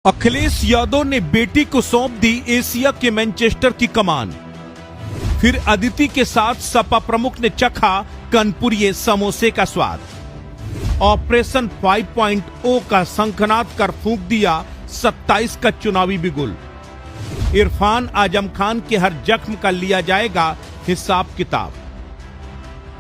अखिलेश यादव ने बेटी को सौंप दी एशिया के मैनचेस्टर की कमान। फिर अदिति के साथ सपा प्रमुख ने चखा कानपुरिये समोसे का स्वाद। ऑपरेशन 5.0 का शंखनाद कर फूंक दिया 27 का चुनावी बिगुल। इरफान आजम खान के हर जख्म का लिया जाएगा हिसाब किताब।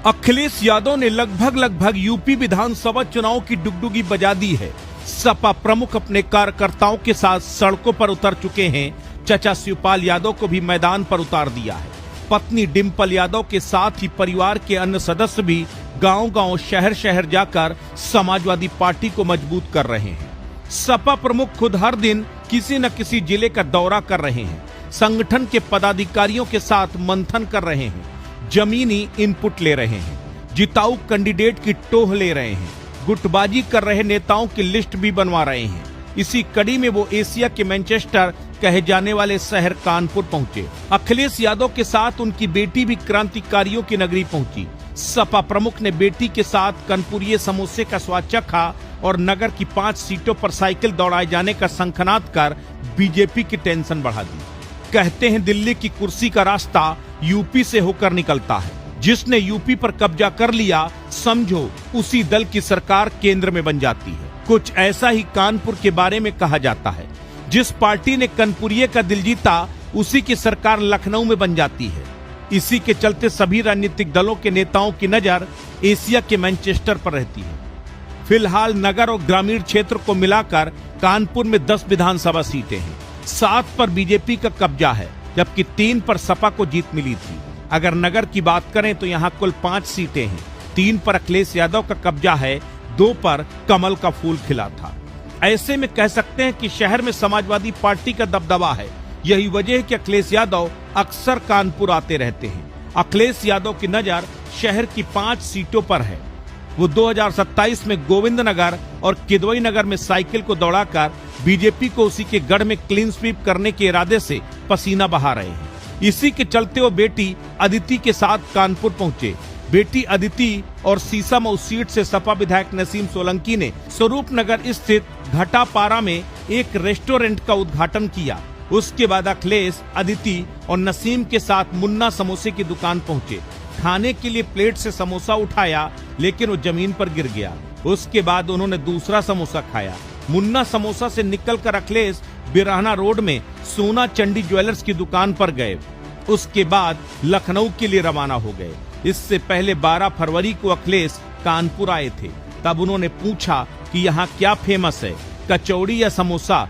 अखिलेश यादव ने लगभग यूपी विधानसभा चुनाव की डुगडुगी बजा दी है। सपा प्रमुख अपने कार्यकर्ताओं के साथ सड़कों पर उतर चुके हैं। चचा शिवपाल यादव को भी मैदान पर उतार दिया है। पत्नी डिंपल यादव के साथ ही परिवार के अन्य सदस्य भी गांव-गांव, शहर-शहर जाकर समाजवादी पार्टी को मजबूत कर रहे हैं। सपा प्रमुख खुद हर दिन किसी न किसी जिले का दौरा कर रहे हैं। संगठन के पदाधिकारियों के साथ मंथन कर रहे हैं। जमीनी इनपुट ले रहे हैं। जिताऊ कैंडिडेट की टोह ले रहे हैं। गुटबाजी कर रहे नेताओं की लिस्ट भी बनवा रहे हैं। इसी कड़ी में वो एशिया के मैनचेस्टर कहे जाने वाले शहर कानपुर पहुंचे। अखिलेश यादव के साथ उनकी बेटी भी क्रांतिकारियों की नगरी पहुंची। सपा प्रमुख ने बेटी के साथ कानपुरिये समोसे का स्वाद चखा और नगर की 5 सीटों पर साइकिल दौड़ाए जाने का शंखनाद कर बीजेपी की टेंशन बढ़ा दी। कहते हैं दिल्ली की कुर्सी का रास्ता यूपी से होकर निकलता है। जिसने यूपी पर कब्जा कर लिया, समझो उसी दल की सरकार केंद्र में बन जाती है। कुछ ऐसा ही कानपुर के बारे में कहा जाता है। जिस पार्टी ने कानपुरिये का दिल जीता, उसी की सरकार लखनऊ में बन जाती है। इसी के चलते सभी राजनीतिक दलों के नेताओं की नजर एशिया के मैनचेस्टर पर रहती है। फिलहाल नगर और ग्रामीण क्षेत्र को मिलाकर कानपुर में 10 विधानसभा सीटें हैं। 7 पर बीजेपी का कब्जा है, जबकि 3 पर सपा को जीत मिली थी। अगर नगर की बात करें तो यहाँ कुल 5 सीटें हैं। 3 पर अखिलेश यादव का कब्जा है, 2 पर कमल का फूल खिला था। ऐसे में कह सकते हैं कि शहर में समाजवादी पार्टी का दबदबा है। यही वजह है कि अखिलेश यादव अक्सर कानपुर आते रहते हैं। अखिलेश यादव की नजर शहर की 5 सीटों पर है। वो 2027 में गोविंद नगर और किदवई नगर में साइकिल को दौड़ाकर बीजेपी को उसी के गढ़ में क्लीन स्वीप करने के इरादे से पसीना बहा रहे हैं। इसी के चलते वो बेटी अदिति के साथ कानपुर पहुंचे। बेटी अदिति और सीसामऊ सीट से सपा विधायक नसीम सोलंकी ने स्वरूप नगर स्थित घटापारा में एक रेस्टोरेंट का उद्घाटन किया। उसके बाद अखिलेश, अदिति और नसीम के साथ मुन्ना समोसे की दुकान पहुंचे। खाने के लिए प्लेट से समोसा उठाया, लेकिन वो जमीन पर गिर गया। उसके बाद उन्होंने दूसरा समोसा खाया। मुन्ना समोसा से निकलकर अखिलेश बिराहना रोड में सोना चंडी ज्वेलर्स की दुकान पर गए। उसके बाद लखनऊ के लिए रवाना हो गए। इससे पहले 12 फरवरी को अखिलेश कानपुर आए थे। तब उन्होंने पूछा कि यहाँ क्या फेमस है, कचौड़ी या समोसा,